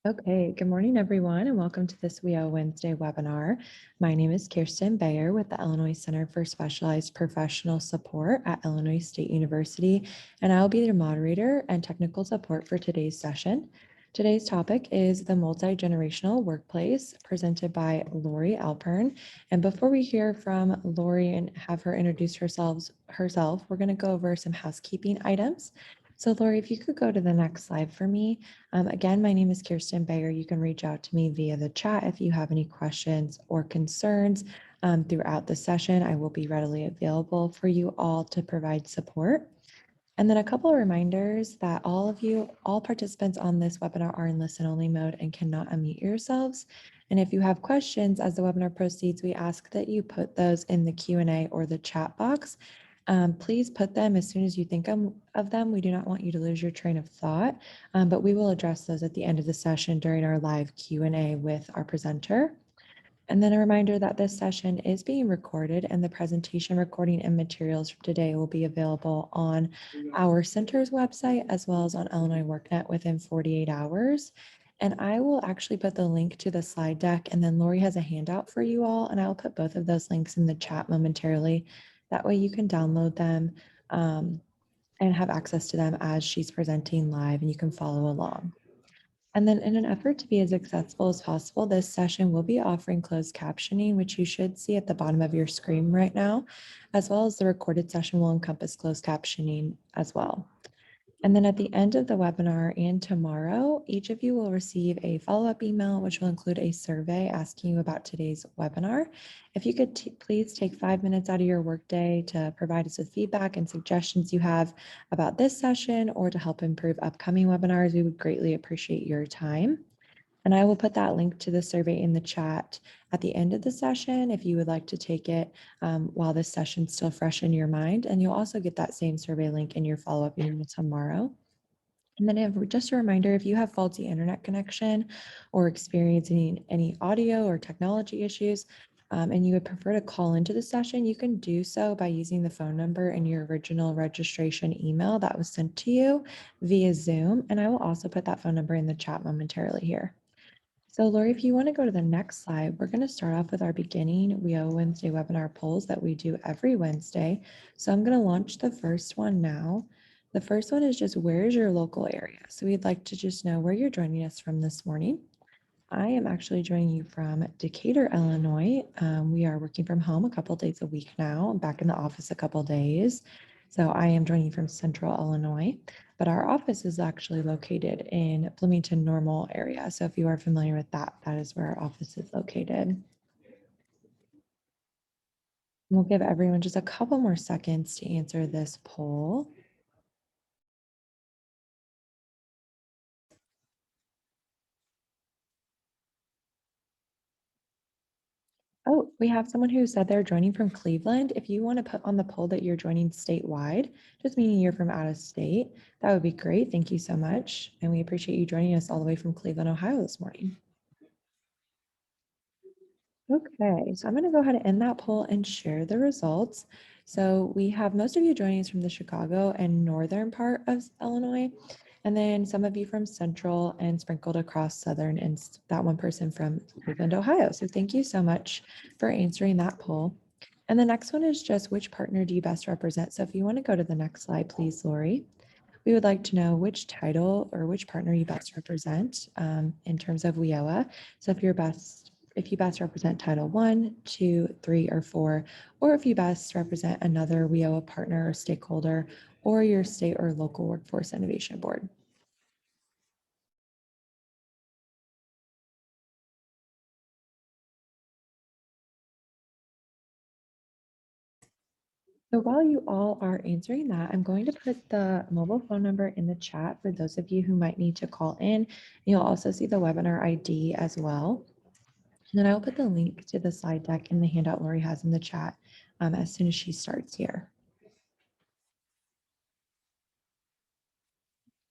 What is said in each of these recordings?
Okay, good morning, everyone, and welcome to this WEO Wednesday webinar. My name is Kirsten Bayer with the Illinois Center for Specialized Professional Support at Illinois State University, and I'll be the moderator and technical support for today's session. Today's topic is the multi-generational workplace, presented by Lori Alpern. And before we hear from Lori and have her introduce herself, we're going to go over some housekeeping items. So Lori, if you could go to the next slide for me. Again, my name is Kirsten Bayer. You can reach out to me via the chat if you have any questions or concerns throughout the session. I will be readily available for you all to provide support. And then a couple of reminders that all participants on this webinar are in listen-only mode and cannot unmute yourselves. And if you have questions as the webinar proceeds, we ask that you put those in the Q&A or the chat box. Please put them as soon as you think of them. We do not want you to lose your train of thought, but we will address those at the end of the session during our live Q&A with our presenter. And then a reminder that this session is being recorded and the presentation recording and materials from today will be available on our center's website as well as on Illinois WorkNet within 48 hours. And I will actually put the link to the slide deck, and then Lori has a handout for you all, and I'll put both of those links in the chat momentarily. That way you can download them and have access to them as she's presenting live, and you can follow along. And then in an effort to be as accessible as possible, this session will be offering closed captioning, which you should see at the bottom of your screen right now, as well as the recorded session will encompass closed captioning as well. And then at the end of the webinar and tomorrow, each of you will receive a follow-up email, which will include a survey asking you about today's webinar. If you could please take 5 minutes out of your workday to provide us with feedback and suggestions you have about this session or to help improve upcoming webinars, we would greatly appreciate your time. And I will put that link to the survey in the chat at the end of the session if you would like to take it while this session's still fresh in your mind. And you'll also get that same survey link in your follow-up email tomorrow. And then just a reminder, if you have faulty internet connection or experiencing any audio or technology issues, and you would prefer to call into the session, you can do so by using the phone number in your original registration email that was sent to you via Zoom. And I will also put that phone number in the chat momentarily here. So Lori, if you want to go to the next slide, we're going to start off with our beginning WEO Wednesday webinar polls that we do every Wednesday. So I'm going to launch the first one now. The first one is just, where is your local area? So we'd like to just know where you're joining us from this morning. I am actually joining you from Decatur, Illinois. We are working from home a couple days a week now. I'm back in the office a couple days. So I am joining you from Central Illinois, but our office is actually located in Bloomington Normal area. So if you are familiar with that, that is where our office is located. We'll give everyone just a couple more seconds to answer this poll. Oh, we have someone who said they're joining from Cleveland. If you want to put on the poll that you're joining statewide, just meaning you're from out of state, that would be great. Thank you so much. And we appreciate you joining us all the way from Cleveland, Ohio this morning. Okay, so I'm going to go ahead and end that poll and share the results. So we have most of you joining us from the Chicago and northern part of Illinois, and then some of you from central and sprinkled across southern, and that one person from Cleveland, Ohio. So thank you so much for answering that poll. And the next one is just, which partner do you best represent? So if you want to go to the next slide, please, Lori. We would like to know which title or which partner you best represent in terms of WIOA. So if you best represent Title 1, 2, 3, or 4, or if you best represent another WIOA partner or stakeholder, or your state or local workforce innovation board. So while you all are answering that, I'm going to put the mobile phone number in the chat for those of you who might need to call in. You'll also see the webinar ID as well. And then I'll put the link to the slide deck in the handout Lori has in the chat as soon as she starts here.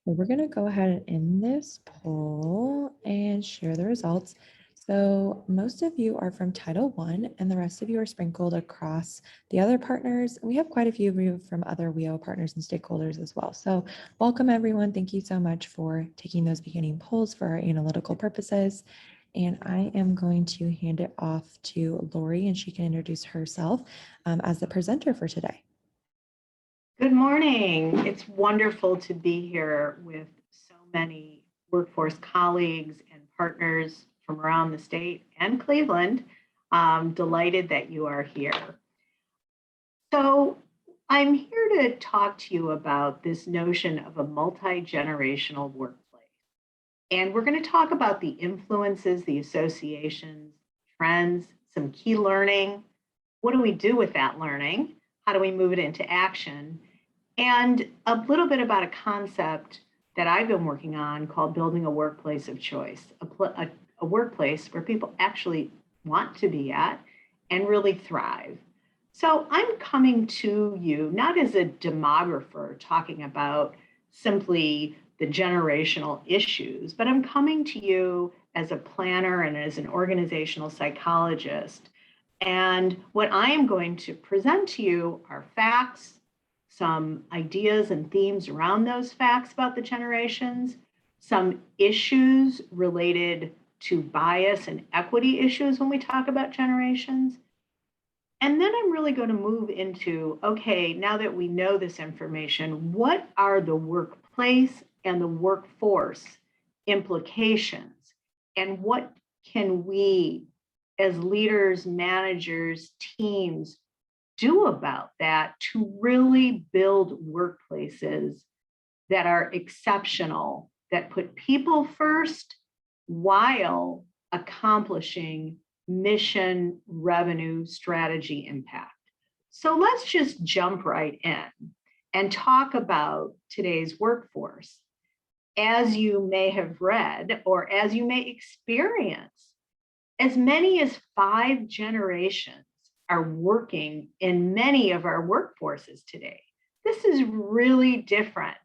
So we're going to go ahead and end this poll and share the results. So most of you are from Title I, and the rest of you are sprinkled across the other partners. We have quite a few of you from other WEO partners and stakeholders as well. So welcome everyone. Thank you so much for taking those beginning polls for our analytical purposes. And I am going to hand it off to Lori, and she can introduce herself as the presenter for today. Good morning. It's wonderful to be here with so many workforce colleagues and partners from around the state and Cleveland. I'm delighted that you are here. So I'm here to talk to you about this notion of a multi-generational workplace. And we're going to talk about the influences, the associations, trends, some key learning. What do we do with that learning? How do we move it into action? And a little bit about a concept that I've been working on called building a workplace of choice, a workplace where people actually want to be at and really thrive. So I'm coming to you not as a demographer talking about simply the generational issues, but I'm coming to you as a planner and as an organizational psychologist. And what I am going to present to you are facts, some ideas and themes around those facts about the generations, some issues related to bias and equity issues when we talk about generations. And then I'm really going to move into, okay, now that we know this information, what are the workplace and the workforce implications? And what can we as leaders, managers, teams do about that to really build workplaces that are exceptional, that put people first while accomplishing mission, revenue, strategy, impact. So let's just jump right in and talk about today's workforce. As you may have read, or as you may experience, as many as 5 generations are working in many of our workforces today. This is really different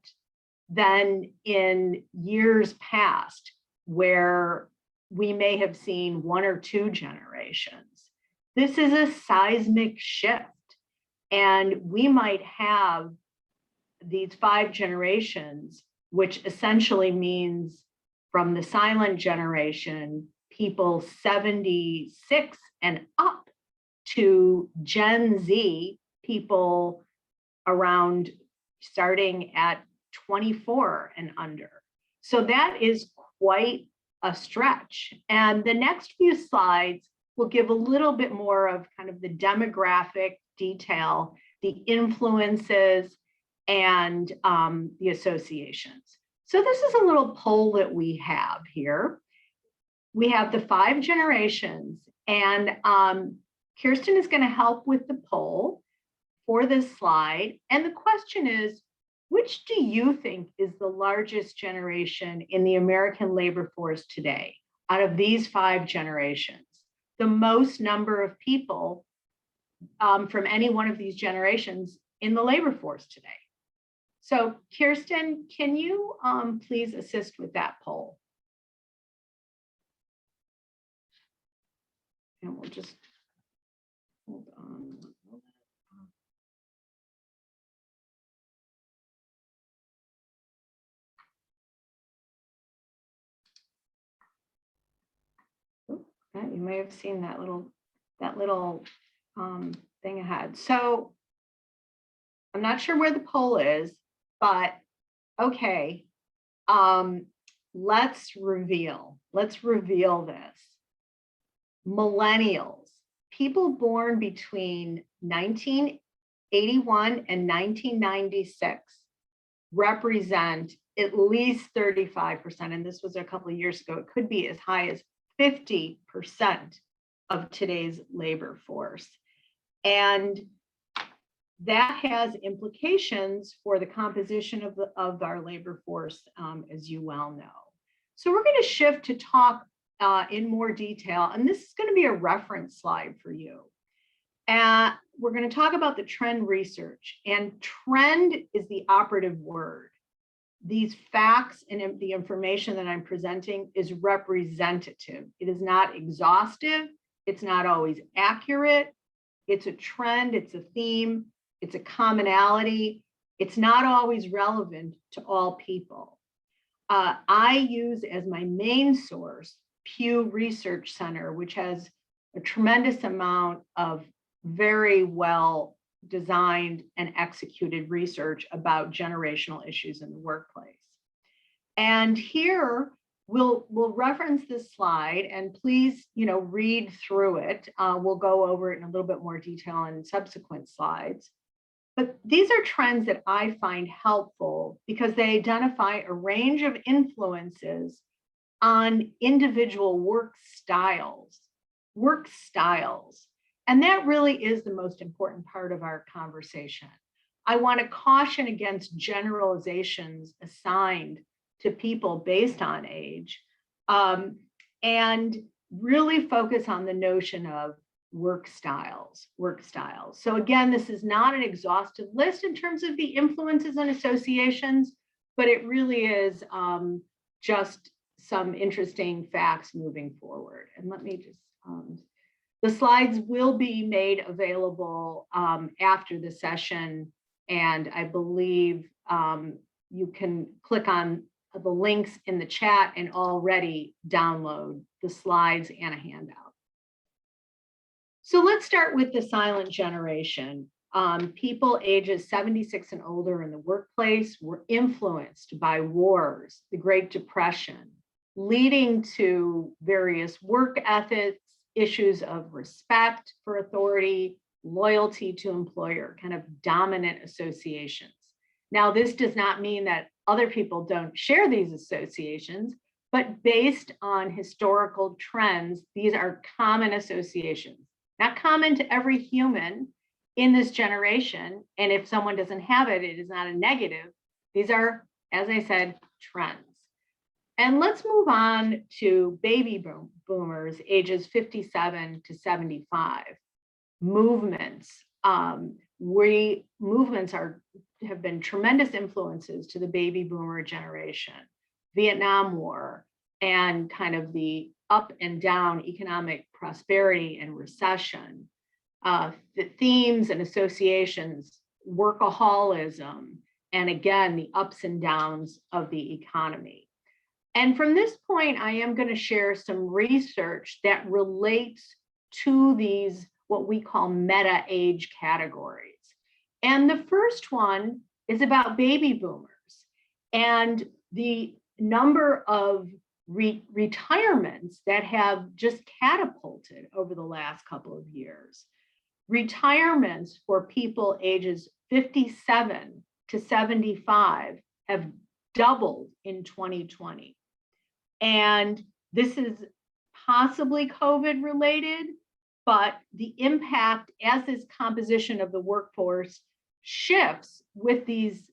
than in years past, where we may have seen 1 or 2 generations. This is a seismic shift, and we might have these 5 generations, which essentially means from the silent generation, people 76 and up, to Gen Z, people around starting at 24 and under. So that is quite a stretch. And the next few slides will give a little bit more of kind of the demographic detail, the influences, and the associations. So this is a little poll that we have here. We have the 5 generations, and Kirsten is going to help with the poll for this slide. And the question is, which do you think is the largest generation in the American labor force today out of these 5 generations? The most number of people from any one of these generations in the labor force today. So Kirsten, can you please assist with that poll? And we'll just hold on. You may have seen that little thing ahead. So I'm not sure where the poll is, but okay. Let's reveal this. Millennials, people born between 1981 and 1996, represent at least 35%, and this was a couple of years ago. It could be as high as 50% of today's labor force. And that has implications for the composition of our labor force, as you well know. So we're going to shift to talk in more detail, and this is going to be a reference slide for you. We're going to talk about the trend research, and trend is the operative word. these facts and the information that I'm presenting is representative. It is not exhaustive. It's not always accurate. It's a trend, it's a theme, it's a commonality. It's not always relevant to all people. I use as my main source Pew Research Center, which has a tremendous amount of very well designed and executed research about generational issues in the workplace. And here we'll reference this slide, and please, read through it. We'll go over it in a little bit more detail in subsequent slides. But these are trends that I find helpful because they identify a range of influences on individual work styles. And that really is the most important part of our conversation. I want to caution against generalizations assigned to people based on age, and really focus on the notion of work styles. So again, this is not an exhaustive list in terms of the influences and associations, but it really is just some interesting facts moving forward. And let me just, the slides will be made available after the session. And I believe you can click on the links in the chat and already download the slides and a handout. So let's start with the silent generation. People ages 76 and older in the workplace were influenced by wars, the Great Depression, leading to various work ethics, issues of respect for authority, loyalty to employer, kind of dominant associations. Now, this does not mean that other people don't share these associations, but based on historical trends, these are common associations, not common to every human in this generation. And if someone doesn't have it, it is not a negative. These are, as I said, trends. And let's move on to baby boomers, ages 57 to 75. Movements. Movements have been tremendous influences to the baby boomer generation. Vietnam War and kind of the up and down economic prosperity and recession. The themes and associations, workaholism, and again, the ups and downs of the economy. And from this point, I am going to share some research that relates to these, what we call meta age categories. And the first one is about baby boomers and the number of retirements that have just catapulted over the last couple of years. Retirements for people ages 57 to 75 have doubled in 2020. And this is possibly COVID related, but the impact as this composition of the workforce shifts with these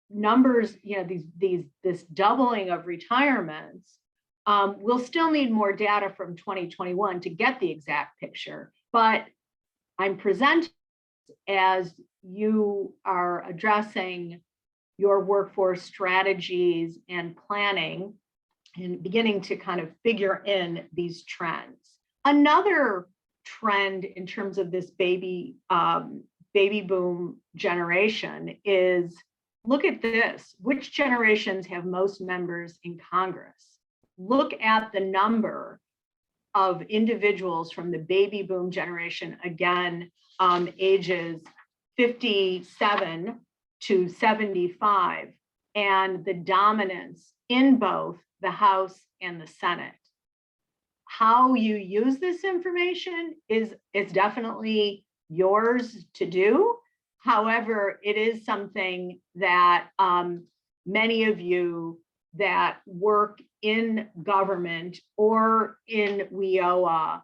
numbers, this doubling of retirements, we'll still need more data from 2021 to get the exact picture, but I'm presenting as you are addressing your workforce strategies and planning and beginning to kind of figure in these trends. Another trend in terms of this baby boom generation is, look at this. Which generations have most members in Congress? Look at the number of individuals from the baby boom generation, again, ages 57 to 75, and the dominance in both the House and the Senate. How you use this information is definitely yours to do. However, it is something that many of you that work in government or in WIOA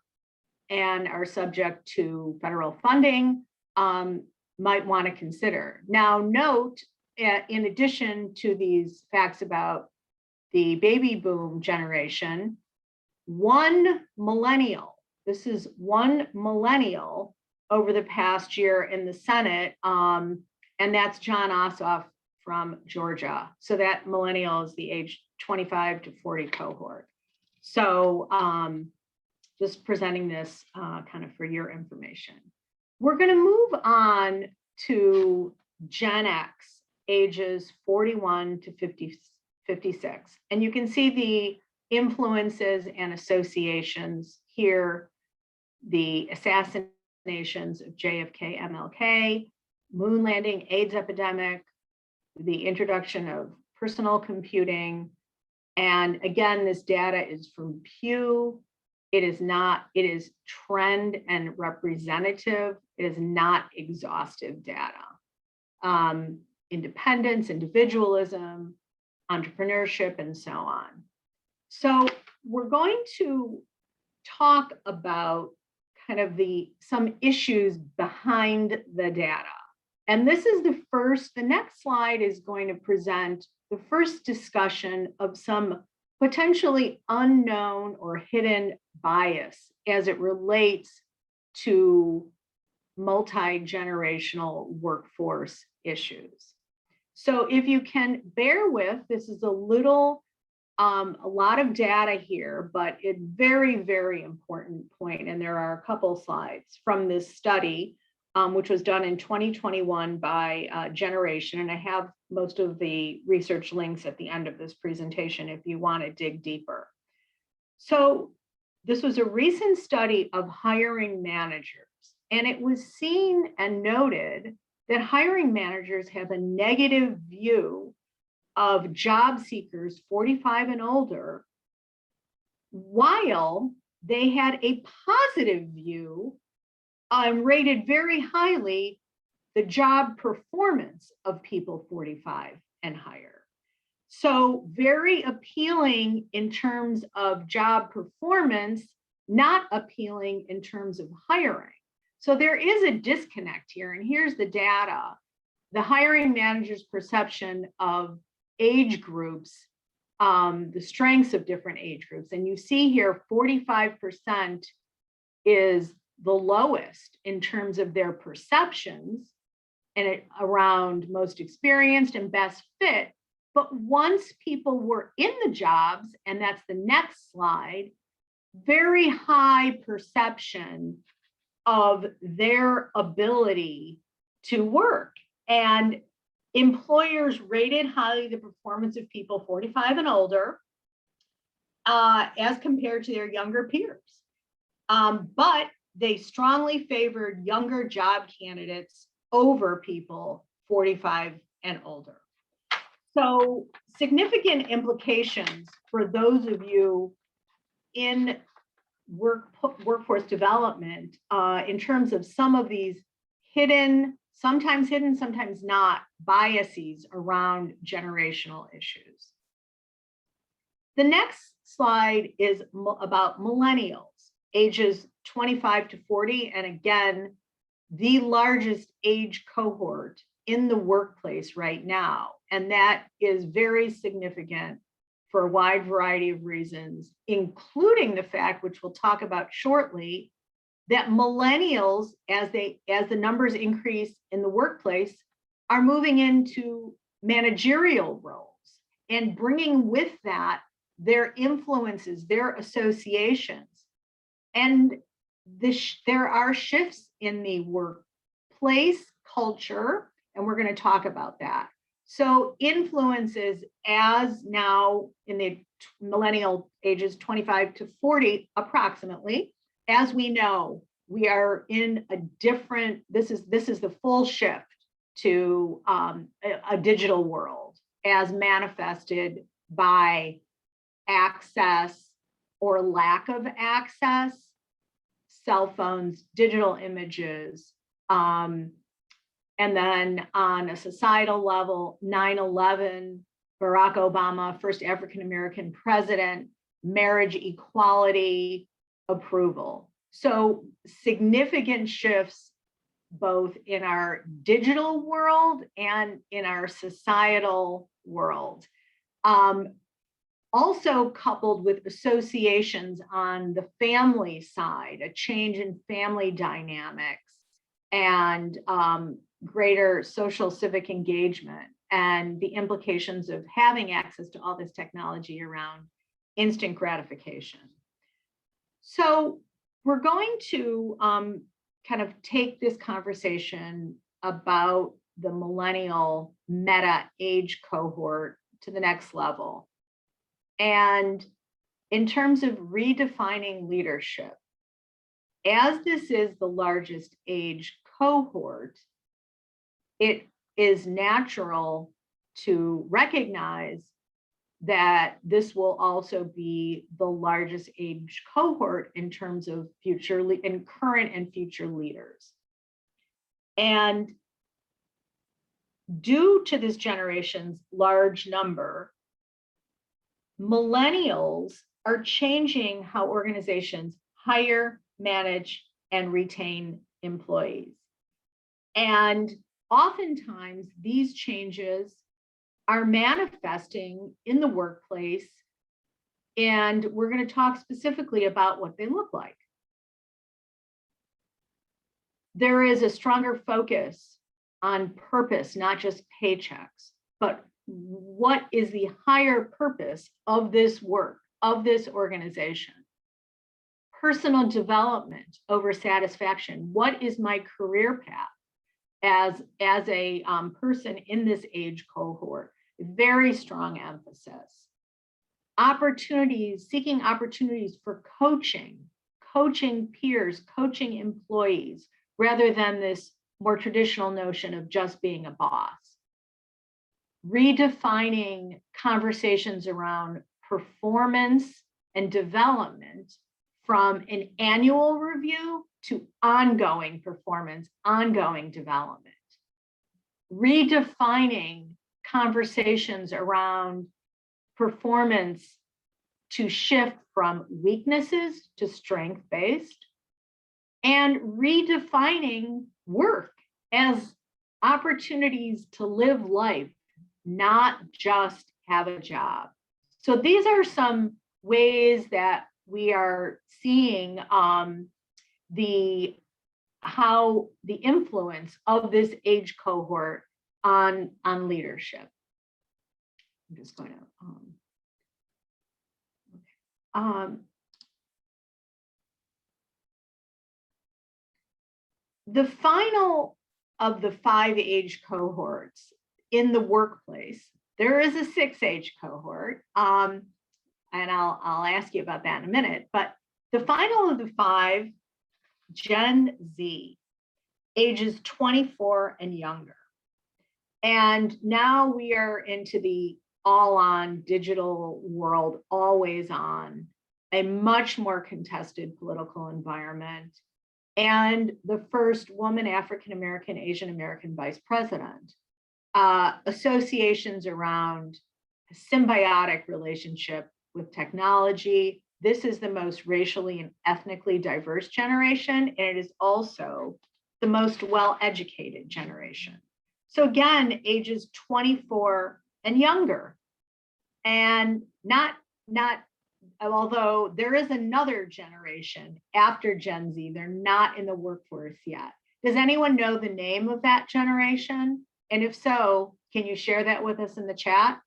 and are subject to federal funding might want to consider. Now, note, in addition to these facts about the baby boom generation, one millennial over the past year in the Senate, and that's John Ossoff from Georgia. So that millennial is the age 25 to 40 cohort. So just presenting this kind of for your information. We're going to move on to Gen X, ages 41 to 56. And you can see the influences and associations here, the assassinations of JFK, MLK, moon landing, AIDS epidemic, the introduction of personal computing. And again, this data is from Pew. It is trend and representative. It is not exhaustive data. Independence, individualism, entrepreneurship, and so on. So we're going to talk about kind of some issues behind the data. And this is the next slide is going to present the first discussion of some potentially unknown or hidden bias as it relates to multi-generational workforce issues. So if you can bear with, this is a lot of data here, but it's very, very important point. And there are a couple slides from this study, which was done in 2021 by Generation. And I have most of the research links at the end of this presentation if you want to dig deeper. So this was a recent study of hiring managers, and it was seen and noted that hiring managers have a negative view of job seekers 45 and older, while they had a positive view rated very highly the job performance of people 45 and higher. So very appealing in terms of job performance, not appealing in terms of hiring. So there is a disconnect here, and here's the data. The hiring manager's perception of age groups, the strengths of different age groups. And you see here 45% is the lowest in terms of their perceptions, and around most experienced and best fit. But once people were in the jobs, and that's the next slide, very high perception of their ability to work. And employers rated highly the performance of people 45 and older as compared to their younger peers. But they strongly favored younger job candidates over people 45 and older. So significant implications for those of you in workforce development in terms of some of these sometimes hidden, sometimes not, biases around generational issues. The next slide is about millennials, ages 25 to 40, and again, the largest age cohort in the workplace right now. And that is very significant for a wide variety of reasons, including the fact, which we'll talk about shortly, that millennials, as the numbers increase in the workplace, are moving into managerial roles and bringing with that their influences, their associations. And there are shifts in the workplace culture, and we're going to talk about that. So influences as now in the millennial ages 25 to 40 approximately, as we know, we are in a different, this is the full shift to a digital world as manifested by access or lack of access, cell phones, digital images, and then on a societal level, 9/11, Barack Obama, first African-American president, marriage equality approval. So significant shifts both in our digital world and in our societal world. Also coupled with associations on the family side, a change in family dynamics and greater social civic engagement. and the implications of having access to all this technology around instant gratification. So we're going to kind of take this conversation about the millennial meta age cohort to the next level. And in terms of redefining leadership, as this is the largest age cohort, it is natural to recognize that this will also be the largest age cohort in terms of current and future leaders. And due to this generation's large number, millennials are changing how organizations hire, manage, and retain employees. And oftentimes these changes are manifesting in the workplace, and we're going to talk specifically about what they look like. There is a stronger focus on purpose, not just paychecks, but what is the higher purpose of this work, of this organization? Personal development over satisfaction. What is my career path as a person in this age cohort? Very strong emphasis. Opportunities, seeking opportunities for coaching peers, coaching employees, rather than this more traditional notion of just being a boss. Redefining conversations around performance and development from an annual review to ongoing performance, ongoing development. Redefining conversations around performance to shift from weaknesses to strength-based, and redefining work as opportunities to live life, not just have a job. So these are some ways that we are seeing how the influence of this age cohort on leadership. I'm just going to the final of the 5 age cohorts in the workplace. There is a 6 age cohort, and I'll ask you about that in a minute. But the final of the 5, Gen Z, ages 24 and younger. And now we are into the all-on digital world, always on, a much more contested political environment, and the first woman, African-American, Asian-American vice president. Associations around a symbiotic relationship with technology. This is the most racially and ethnically diverse generation, and it is also the most well-educated generation. So again, ages 24 and younger. And although there is another generation after Gen Z, they're not in the workforce yet. Does anyone know the name of that generation? And if so, can you share that with us in the chat?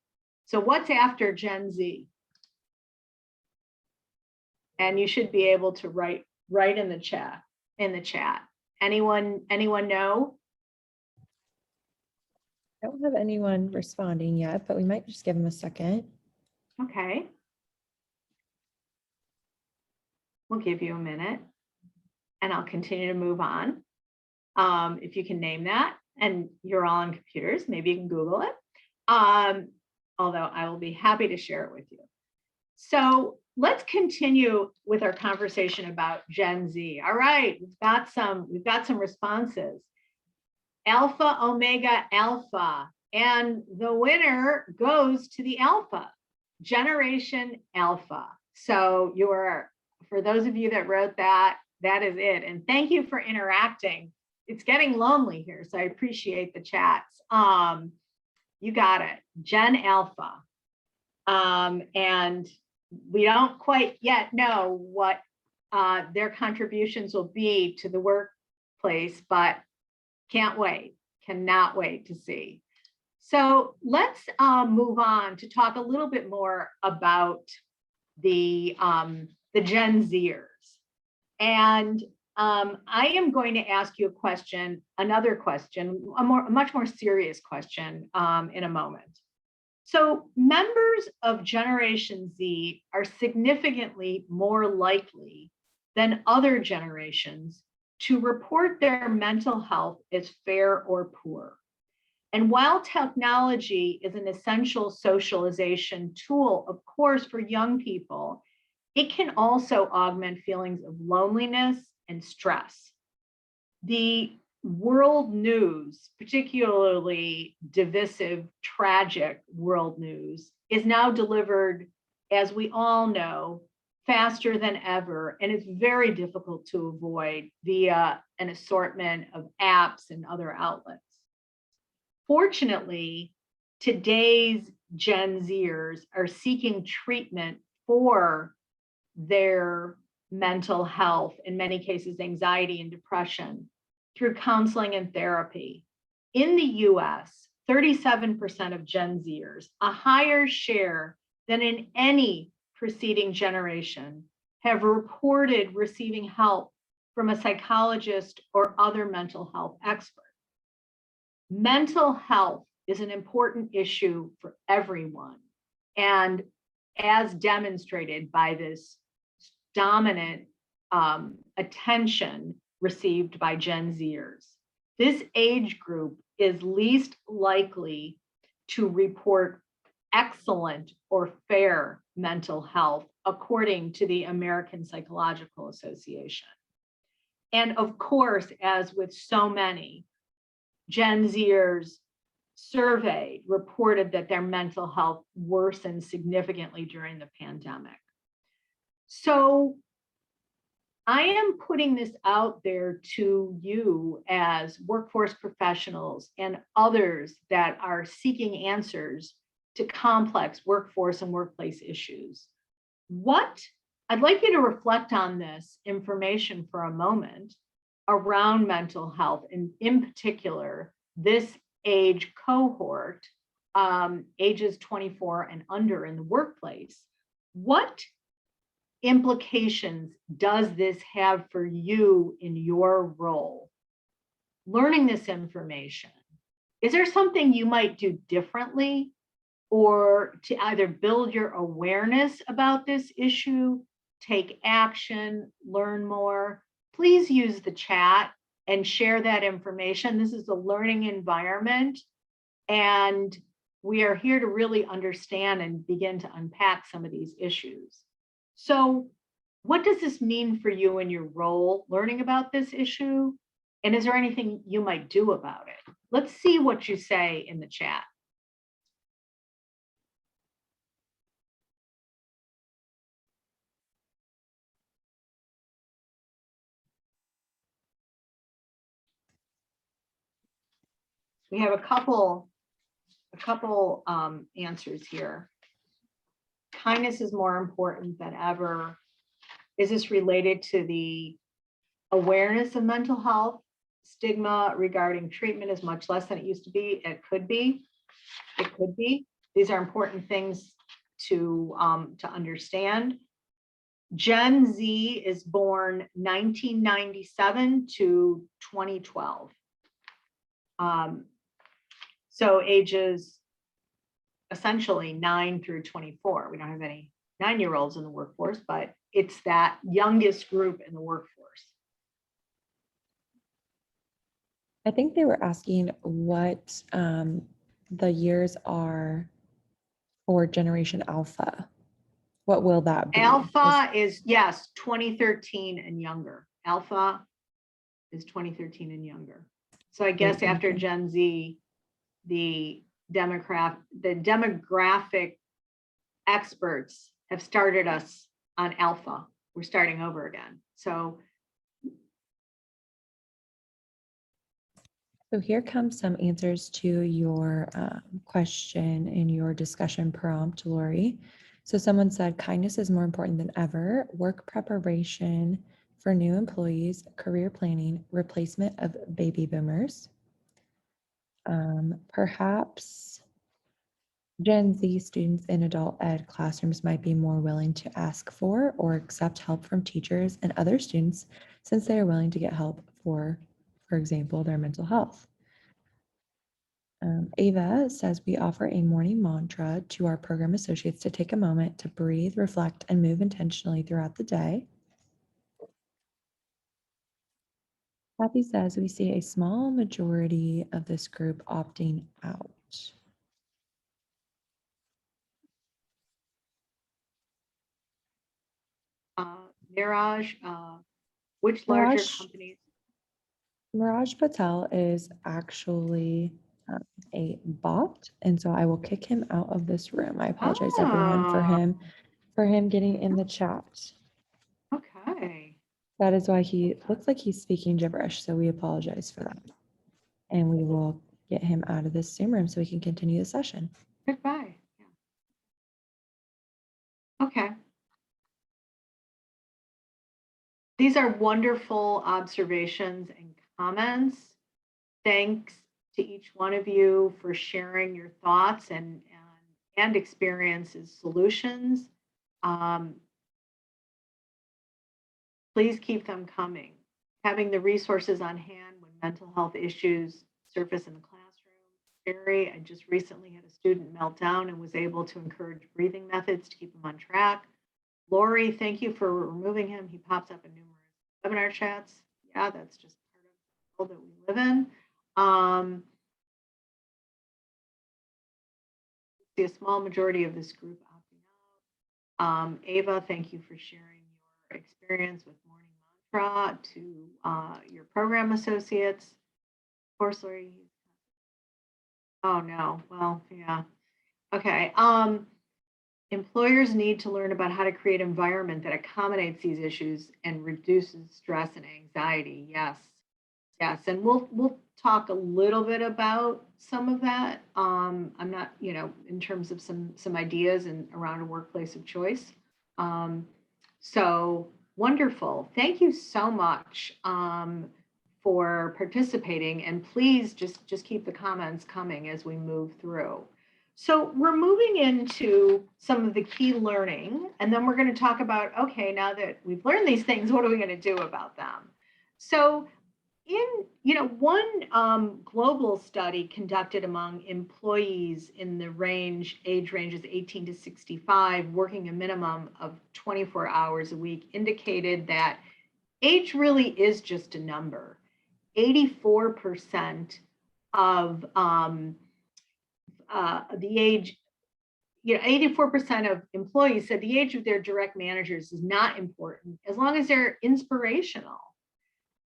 So what's after Gen Z? And you should be able to write in the chat. Anyone know? I don't have anyone responding yet, but we might just give them a second. Okay. We'll give you a minute and I'll continue to move on. If you can name that, and you're all on computers, maybe you can Google it. Although I will be happy to share it with you. So let's continue with our conversation about Gen Z. All right, we've got some responses. Alpha, Omega, Alpha, and the winner goes to the Alpha, Generation Alpha. So for those of you that wrote that is it. And thank you for interacting. It's getting lonely here, so I appreciate the chats. You got it, Gen Alpha. And we don't quite yet know what their contributions will be to the workplace, but cannot wait to see. So let's move on to talk a little bit more about the Gen Zers. And I am going to ask you a question, another question, a much more serious question in a moment. So members of Generation Z are significantly more likely than other generations to report their mental health as fair or poor. And while technology is an essential socialization tool, of course, for young people, it can also augment feelings of loneliness and stress. The world news, particularly divisive, tragic world news, is now delivered, as we all know, faster than ever, and it's very difficult to avoid via an assortment of apps and other outlets. Fortunately, today's Gen Zers are seeking treatment for their mental health, in many cases, anxiety and depression, through counseling and therapy. In the US, 37% of Gen Zers, a higher share than in any preceding generation, have reported receiving help from a psychologist or other mental health expert. Mental health is an important issue for everyone. And as demonstrated by this dominant attention received by Gen Zers, this age group is least likely to report excellent or fair mental health, according to the American Psychological Association. And of course, as with so many, Gen Zers surveyed reported that their mental health worsened significantly during the pandemic. So I am putting this out there to you as workforce professionals and others that are seeking answers to complex workforce and workplace issues. I'd like you to reflect on this information for a moment around mental health, and in particular, this age cohort, ages 24 and under in the workplace. What implications does this have for you in your role? Learning this information, is there something you might do differently, or to either build your awareness about this issue, take action, learn more? Please use the chat and share that information. This is a learning environment, and we are here to really understand and begin to unpack some of these issues. So what does this mean for you in your role learning about this issue? And is there anything you might do about it? Let's see what you say in the chat. We have a couple answers here. Kindness is more important than ever. Is this related to the awareness of mental health? Stigma regarding treatment is much less than it used to be. It could be. It could be. These are important things to understand. Gen Z is born 1997 to 2012. So ages essentially 9 through 24. We don't have any 9-year-olds in the workforce, but it's that youngest group in the workforce. I think they were asking what the years are for Generation Alpha. What will that be? Alpha is, yes, 2013 and younger. Alpha is 2013 and younger. So I guess after Gen Z, the demographic experts have started us on Alpha. We're starting over again. So here comes some answers to your question in your discussion prompt, Lori. So someone said, kindness is more important than ever. Work preparation for new employees, career planning, replacement of baby boomers. Perhaps Gen Z students in adult ed classrooms might be more willing to ask for or accept help from teachers and other students since they are willing to get help for example, their mental health. Ava says we offer a morning mantra to our program associates to take a moment to breathe, reflect, and move intentionally throughout the day. Kathy says we see a small majority of this group opting out. Niraj, which larger Mirage, companies? Mirage Patel is actually a bot, and so I will kick him out of this room. I apologize everyone Oh, for him getting in the chat. okay. That is why he looks like he's speaking gibberish, so we apologize for that. And we will get him out of this Zoom room so we can continue the session. Goodbye. Yeah. Okay. These are wonderful observations and comments. Thanks to each one of you for sharing your thoughts and experiences, solutions. Please keep them coming. Having the resources on hand when mental health issues surface in the classroom. Jerry, I just recently had a student melt down and was able to encourage breathing methods to keep him on track. Lori, thank you for removing him. He pops up in numerous webinar chats. Yeah, that's just part of the world that we live in. See a small majority of this group opting out. Ava, thank you for sharing your experience with Morning Mantra to your program associates. Of course, Lori. Oh no. Well, yeah. Okay. Employers need to learn about how to create an environment that accommodates these issues and reduces stress and anxiety. Yes. Yes. And we'll talk a little bit about some of that. I'm not, in terms of some ideas and around a workplace of choice. So wonderful. Thank you so much for participating. And please just keep the comments coming as we move through. So we're moving into some of the key learning, and then we're going to talk about, okay, now that we've learned these things, what are we going to do about them? So one global study conducted among employees in the age ranges 18 to 65, working a minimum of 24 hours a week, indicated that age really is just a number. 84% of the age, 84% of employees said the age of their direct managers is not important as long as they're inspirational.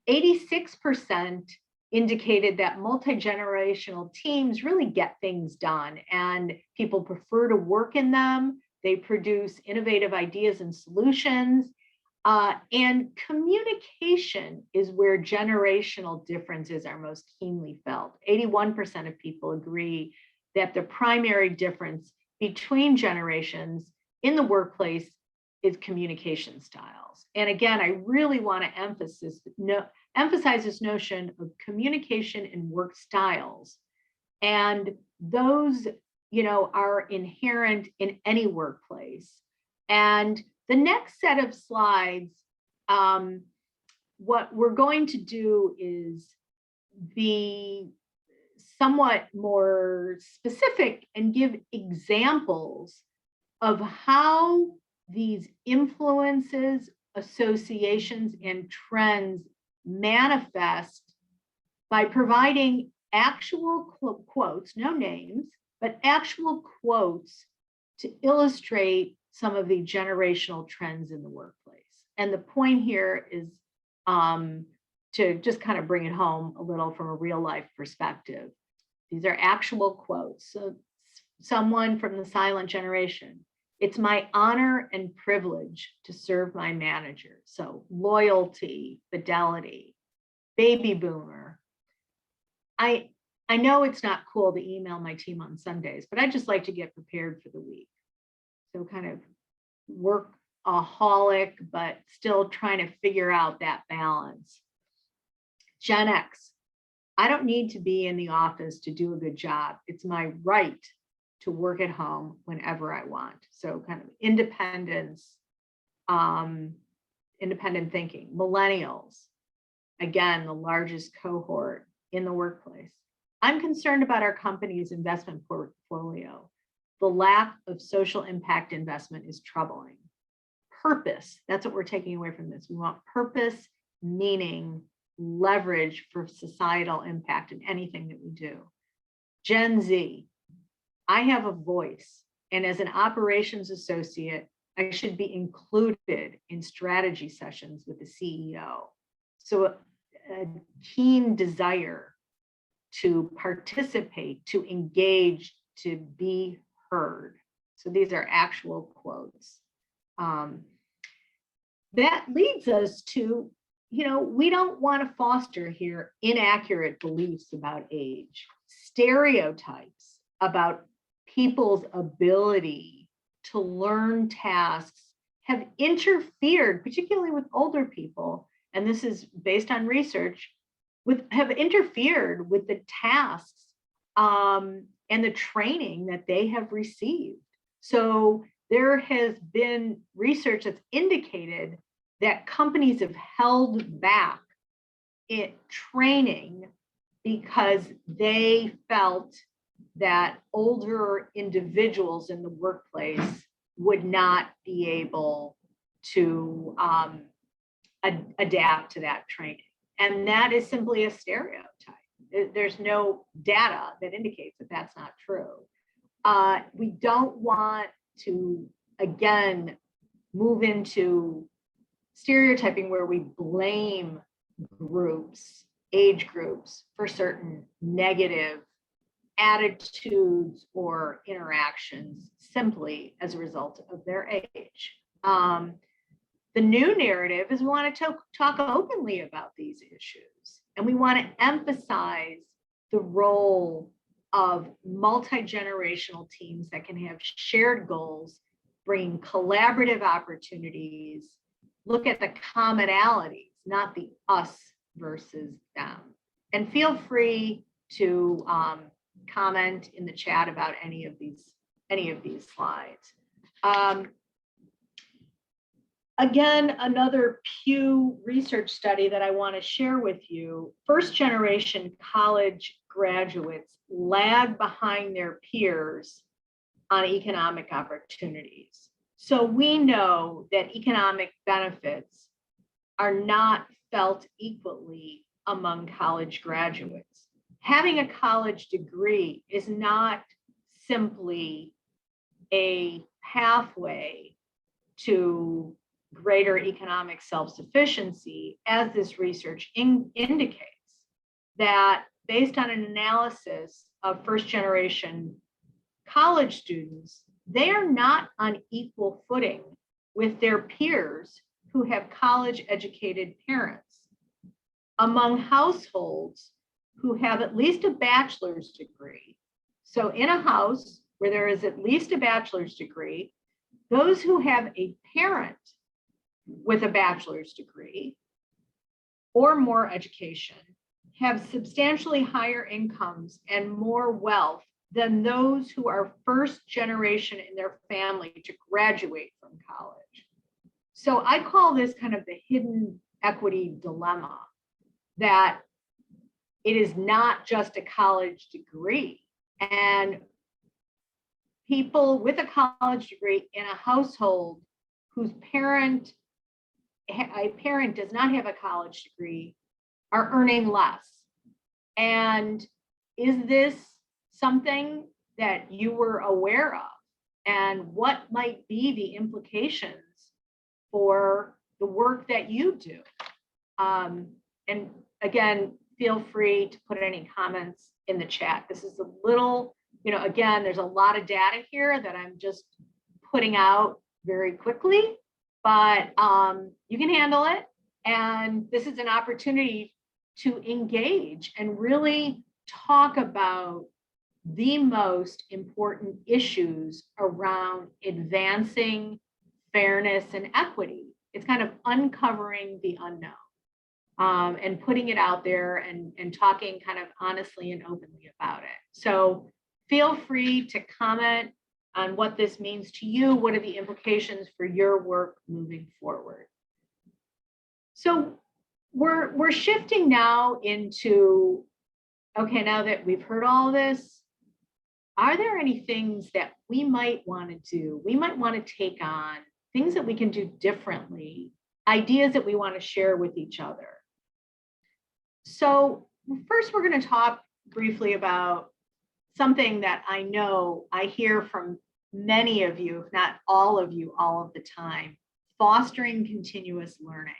86% indicated that multi-generational teams really get things done and people prefer to work in them. They produce innovative ideas and solutions. And communication is where generational differences are most keenly felt. 81% of people agree that the primary difference between generations in the workplace is communication styles. And again, I really want to emphasize this notion of communication and work styles. And those, are inherent in any workplace. And the next set of slides, what we're going to do is be somewhat more specific and give examples of how these influences, associations, and trends manifest by providing actual quotes, no names, but actual quotes to illustrate some of the generational trends in the workplace. And the point here is to just kind of bring it home a little from a real life perspective. These are actual quotes. So someone from the silent generation, it's my honor and privilege to serve my manager. So loyalty, fidelity. Baby boomer. I know it's not cool to email my team on Sundays, but I just like to get prepared for the week. So kind of workaholic, but still trying to figure out that balance. Gen X. I don't need to be in the office to do a good job. It's my right to work at home whenever I want. So kind of independence, independent thinking. Millennials, again, the largest cohort in the workplace. I'm concerned about our company's investment portfolio. The lack of social impact investment is troubling. Purpose, that's what we're taking away from this. We want purpose, meaning, leverage for societal impact in anything that we do. Gen Z, I have a voice, and as an operations associate, I should be included in strategy sessions with the CEO. So a keen desire to participate, to engage, to be heard. So these are actual quotes. That leads us to, we don't want to foster here inaccurate beliefs about age, stereotypes about people's ability to learn tasks have interfered, particularly with older people, and this is based on research, have interfered with the tasks and the training that they have received. So there has been research that's indicated that companies have held back training because they felt that older individuals in the workplace would not be able to adapt to that training. And that is simply a stereotype. There's no data that indicates that that's not true. We don't want to, again, move into stereotyping where we blame groups, age groups, for certain negative attitudes or interactions simply as a result of their age. The new narrative is we want to talk openly about these issues, and we want to emphasize the role of multi-generational teams that can have shared goals, bring collaborative opportunities, look at the commonalities, not the us versus them. And feel free to comment in the chat about any of these slides. Again, another Pew research study that I want to share with you. First generation college graduates lag behind their peers on economic opportunities. So we know that economic benefits are not felt equally among college graduates. Having a college degree is not simply a pathway to greater economic self-sufficiency, as this research indicates, that based on an analysis of first-generation college students, they are not on equal footing with their peers who have college-educated parents. Among households who have at least a bachelor's degree, so in a house where there is at least a bachelor's degree, those who have a parent with a bachelor's degree or more education have substantially higher incomes and more wealth than those who are first generation in their family to graduate from college. So I call this kind of the hidden equity dilemma, that it is not just a college degree, and people with a college degree in a household whose parent does not have a college degree are earning less. And is this something that you were aware of? And what might be the implications for the work that you do? And again, feel free to put any comments in the chat. This is a little, again, there's a lot of data here that I'm just putting out very quickly, but you can handle it. And this is an opportunity to engage and really talk about the most important issues around advancing fairness and equity. It's kind of uncovering the unknown and putting it out there and talking kind of honestly and openly about it. So feel free to comment on what this means to you. What are the implications for your work moving forward? So we're shifting now into, okay, now that we've heard all this, are there any things that we might want to do? We might want to take on things that we can do differently, ideas that we want to share with each other. So first, we're going to talk briefly about something that I know I hear from many of you, if not all of you, all of the time: fostering continuous learning,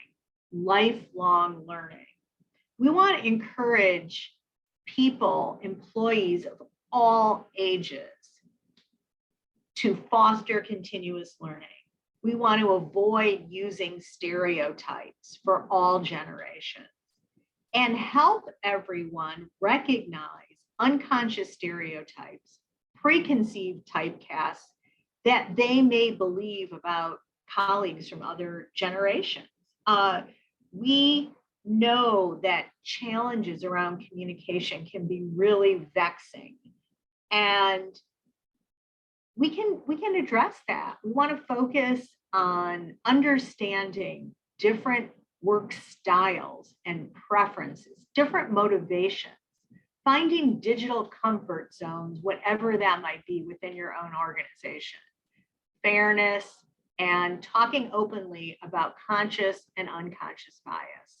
lifelong learning. We want to encourage people, employees of all ages, to foster continuous learning. We want to avoid using stereotypes for all generations and help everyone recognize unconscious stereotypes, preconceived typecasts that they may believe about colleagues from other generations. We know that challenges around communication can be really vexing, and we can address that. We want to focus on understanding different work styles and preferences, different motivations, finding digital comfort zones, whatever that might be within your own organization, fairness, and talking openly about conscious and unconscious bias.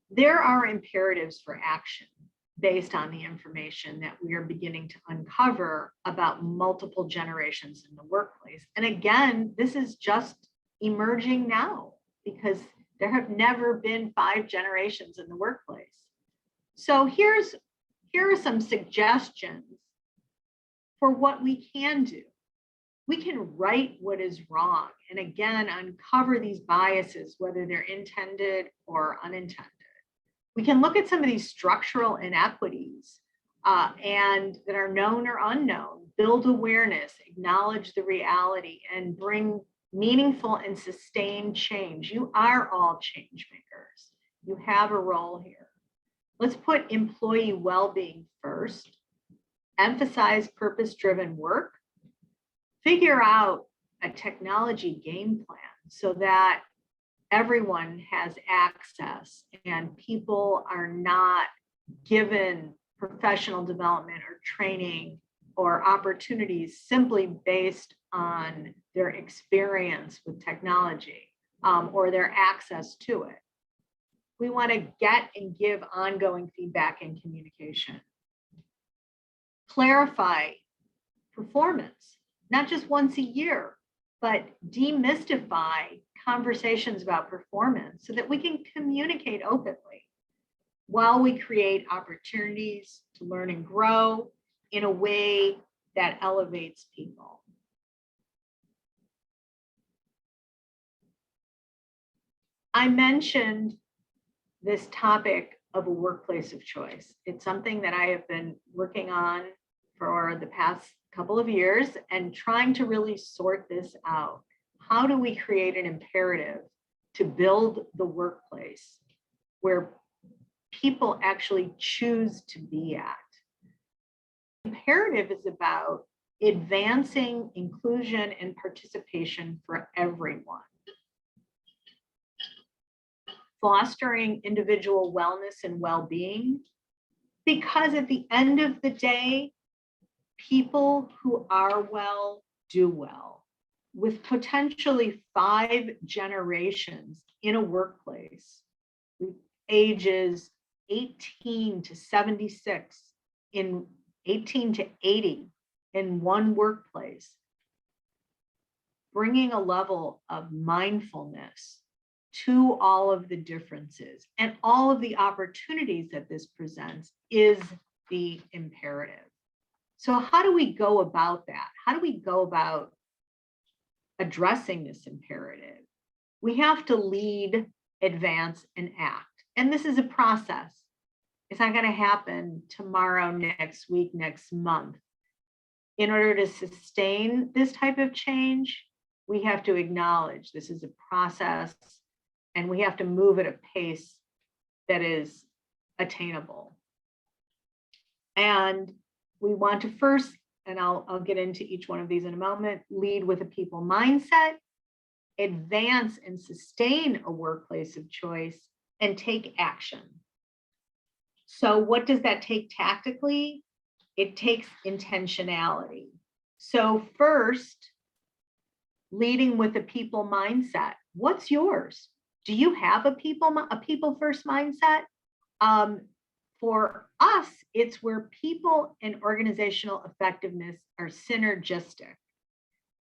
There are imperatives for action based on the information that we are beginning to uncover about multiple generations in the workplace. And again, this is just emerging now because there have never been 5 generations in the workplace. So here are some suggestions for what we can do. We can right what is wrong and again, uncover these biases, whether they're intended or unintended. We can look at some of these structural inequities and that are known or unknown, build awareness, acknowledge the reality, and bring meaningful and sustained change. You are all change makers. You have a role here. Let's put employee well-being first, emphasize purpose-driven work, figure out a technology game plan so that everyone has access and people are not given professional development or training or opportunities simply based on their experience with technology or their access to it. We want to get and give ongoing feedback and communication. Clarify performance, not just once a year, but demystify conversations about performance so that we can communicate openly while we create opportunities to learn and grow in a way that elevates people. I mentioned this topic of a workplace of choice. It's something that I have been working on for the past couple of years and trying to really sort this out. How do we create an imperative to build the workplace where people actually choose to be at? Imperative is about advancing inclusion and participation for everyone, fostering individual wellness and well-being, because at the end of the day, people who are well do well. With potentially 5 generations in a workplace, with ages 18 to 76, in 18 to 80 in one workplace, bringing a level of mindfulness to all of the differences and all of the opportunities that this presents is the imperative. So how do we go about that? How do we go about addressing this imperative? We have to lead, advance, and act. And this is a process. It's not going to happen tomorrow, next week, next month. In order to sustain this type of change, we have to acknowledge this is a process and we have to move at a pace that is attainable. And we want to first, and I'll get into each one of these in a moment, lead with a people mindset, advance and sustain a workplace of choice, and take action. So what does that take tactically? It takes intentionality. So first, leading with a people mindset. What's yours? Do you have a people first mindset? For us, it's where people and organizational effectiveness are synergistic,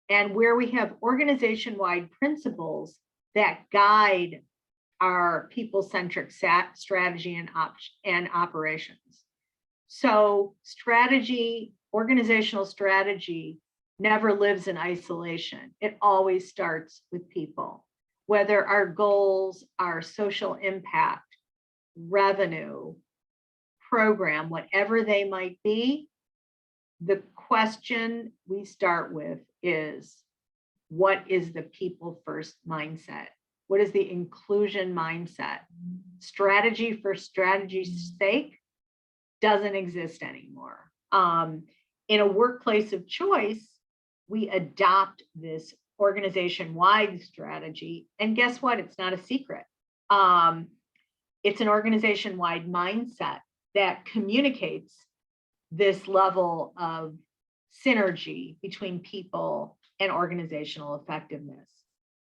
and where we have organization-wide principles that guide our people-centric strategy and operations. So strategy, organizational strategy, never lives in isolation. It always starts with people, whether our goals, our social impact, revenue, program, whatever they might be. The question we start with is, what is the people first mindset? What is the inclusion mindset? Strategy for strategy's sake doesn't exist anymore. In a workplace of choice, we adopt this organization-wide strategy. And guess what? It's not a secret. It's an organization-wide mindset that communicates this level of synergy between people and organizational effectiveness.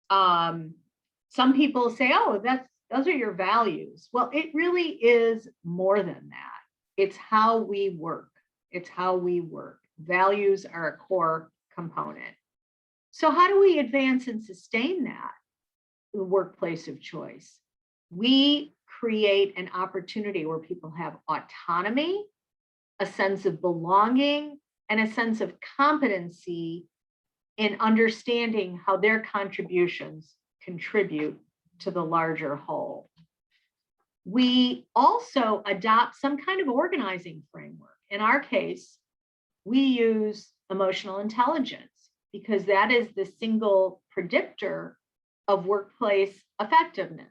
Some people say, oh, those are your values. Well, it really is more than that. It's how we work. It's how we work. Values are a core component. So how do we advance and sustain that? The workplace of choice. We create an opportunity where people have autonomy, a sense of belonging, and a sense of competency in understanding how their contributions contribute to the larger whole. We also adopt some kind of organizing framework. In our case, we use emotional intelligence because that is the single predictor of workplace effectiveness.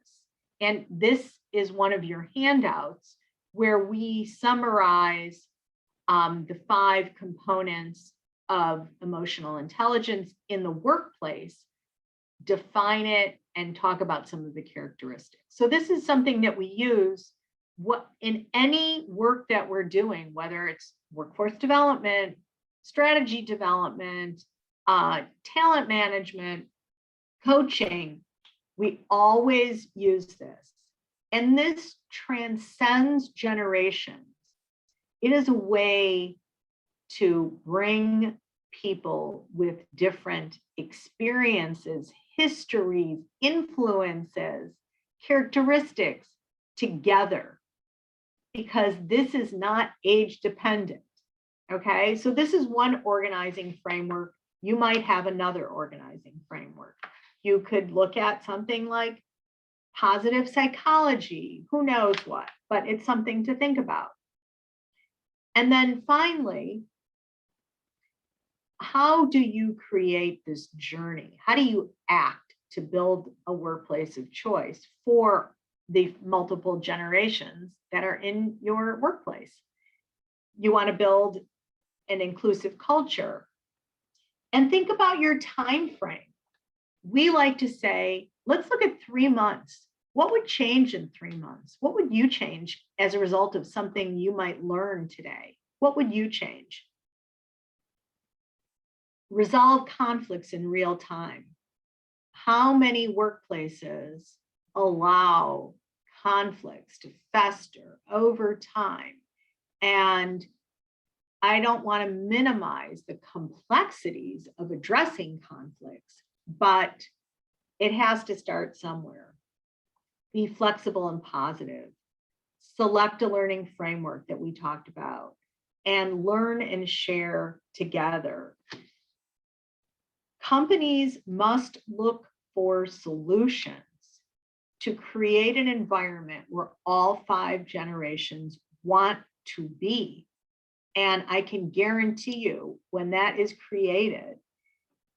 And this is one of your handouts where we summarize the 5 components of emotional intelligence in the workplace, define it, and talk about some of the characteristics. So this is something that we use in any work that we're doing, whether it's workforce development, strategy development, talent management, coaching. We always use this. And this transcends generations. It is a way to bring people with different experiences, histories, influences, characteristics together, because this is not age dependent. Okay, so this is one organizing framework. You might have another organizing framework. You could look at something like positive psychology, who knows what, but it's something to think about. And then finally, how do you create this journey? How do you act to build a workplace of choice for the multiple generations that are in your workplace? You want to build an inclusive culture. And think about your time frame. We like to say, let's look at 3 months. What would change in 3 months? What would you change as a result of something you might learn today? What would you change? Resolve conflicts in real time. How many workplaces allow conflicts to fester over time? And I don't want to minimize the complexities of addressing conflicts, but it has to start somewhere. Be flexible and positive. Select a learning framework that we talked about and learn and share together. Companies must look for solutions to create an environment where all 5 generations want to be. And I can guarantee you, when that is created,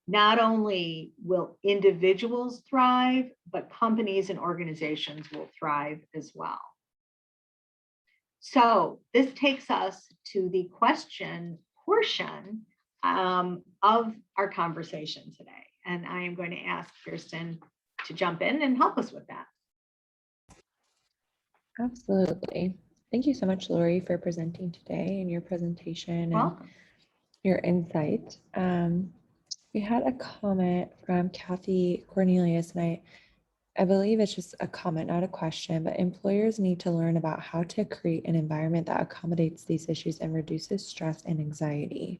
not only will individuals thrive, but companies and organizations will thrive as well. So this takes us to the question portion of our conversation today. And I am going to ask Kirsten to jump in and help us with that. Absolutely. Thank you so much, Lori, for presenting today and your presentation and your insight. We had a comment from Kathy Cornelius, and I believe it's just a comment, not a question, but employers need to learn about how to create an environment that accommodates these issues and reduces stress and anxiety.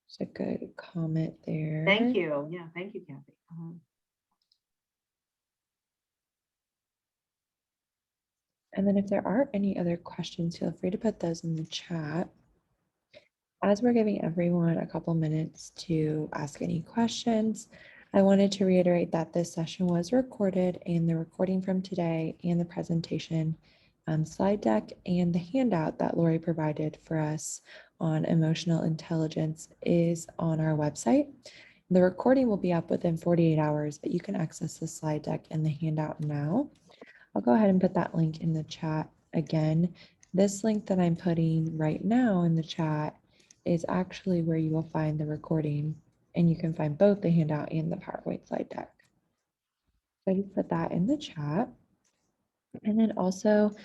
It's a good comment there. Thank you. Yeah, thank you, Kathy. And then if there are any other questions, feel free to put those in the chat. As we're giving everyone a couple minutes to ask any questions, I wanted to reiterate that this session was recorded, and the recording from today and the presentation slide deck and the handout that Lori provided for us on emotional intelligence is on our website. The recording will be up within 48 hours, but you can access the slide deck and the handout now. I'll go ahead and put that link in the chat again. This link that I'm putting right now in the chat is actually where you will find the recording, and you can find both the handout and the PowerPoint slide deck. So I just put that in the chat. And then also,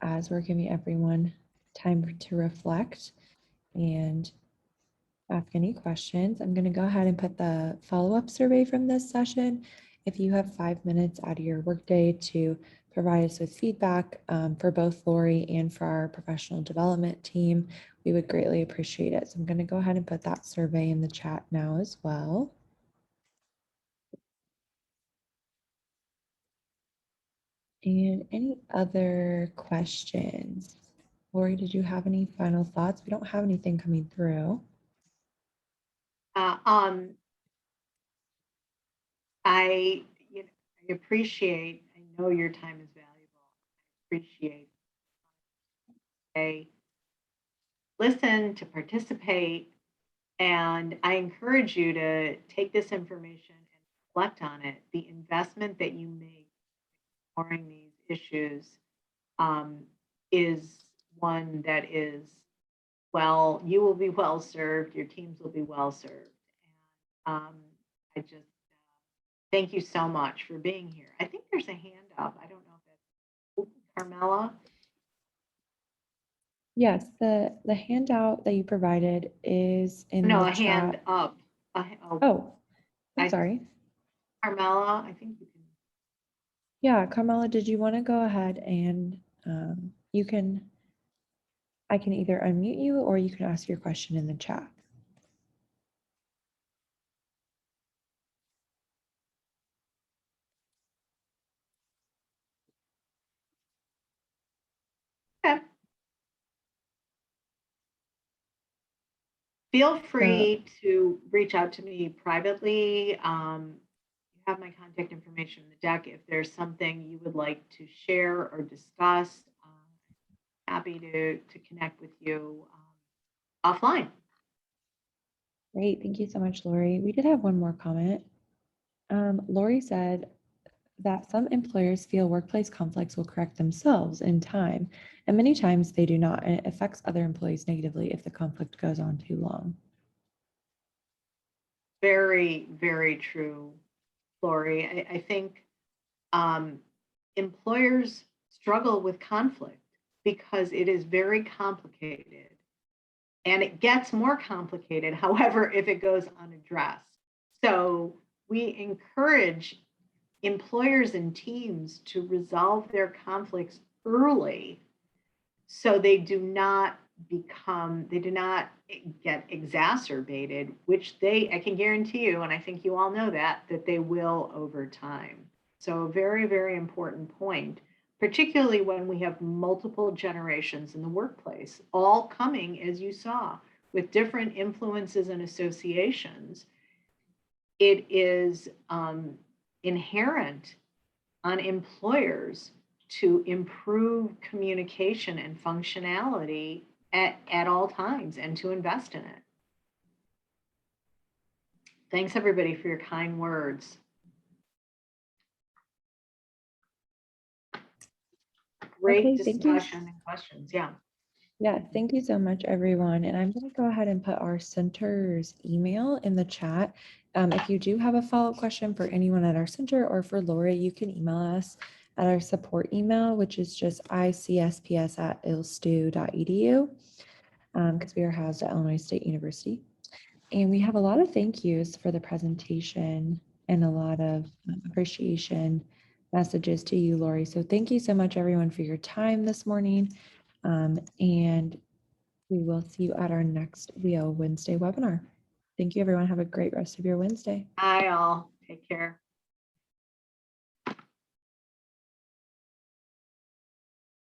as we're giving everyone time to reflect and ask any questions, I'm going to go ahead and put the follow-up survey from this session. If you have 5 minutes out of your workday to provide us with feedback for both Lori and for our professional development team, we would greatly appreciate it. So I'm going to go ahead and put that survey in the chat now as well. And any other questions? Lori, did you have any final thoughts? We don't have anything coming through. I appreciate, I know your time is valuable. I appreciate listen, to participate, and I encourage you to take this information and reflect on it. The investment that you make exploring these issues is one that is, well, you will be well served, your teams will be well served. And I just thank you so much for being here. I think there's a hand up. I don't know if that's Carmela. Yes, the handout that you provided is in No, the a chat. hand up. Oh, I'm sorry. Carmela, I think you can. Yeah, Carmela, did you want to go ahead and I can either unmute you or you can ask your question in the chat. Okay. Feel free to reach out to me privately. You have my contact information in the deck. If there's something you would like to share or discuss, happy to connect with you offline. Great, thank you so much, Lori. We did have one more comment. Lori said that some employers feel workplace conflicts will correct themselves in time, and many times they do not, and it affects other employees negatively if the conflict goes on too long. Very, very true, Lori. I think employers struggle with conflict because it is very complicated. And it gets more complicated, however, if it goes unaddressed. So we encourage employers and teams to resolve their conflicts early so they do not get exacerbated, which I can guarantee you, and I think you all know that they will over time. So a very, very important point, particularly when we have multiple generations in the workplace, all coming, as you saw, with different influences and associations. It is inherent on employers to improve communication and functionality at all times and to invest in it. Thanks everybody for your kind words. great Okay, thank you. discussion and questions. Yeah. Yeah, thank you so much, everyone. And I'm going to go ahead and put our center's email in the chat. If you do have a follow-up question for anyone at our center or for Lori, you can email us at our support email, which is just icsps@ilstu.edu, because we are housed at Illinois State University. And we have a lot of thank yous for the presentation and a lot of appreciation messages to you, Lori. So thank you so much, everyone, for your time this morning. And we will see you at our next WEO Wednesday webinar. Thank you, everyone. Have a great rest of your Wednesday. Bye all. Take care.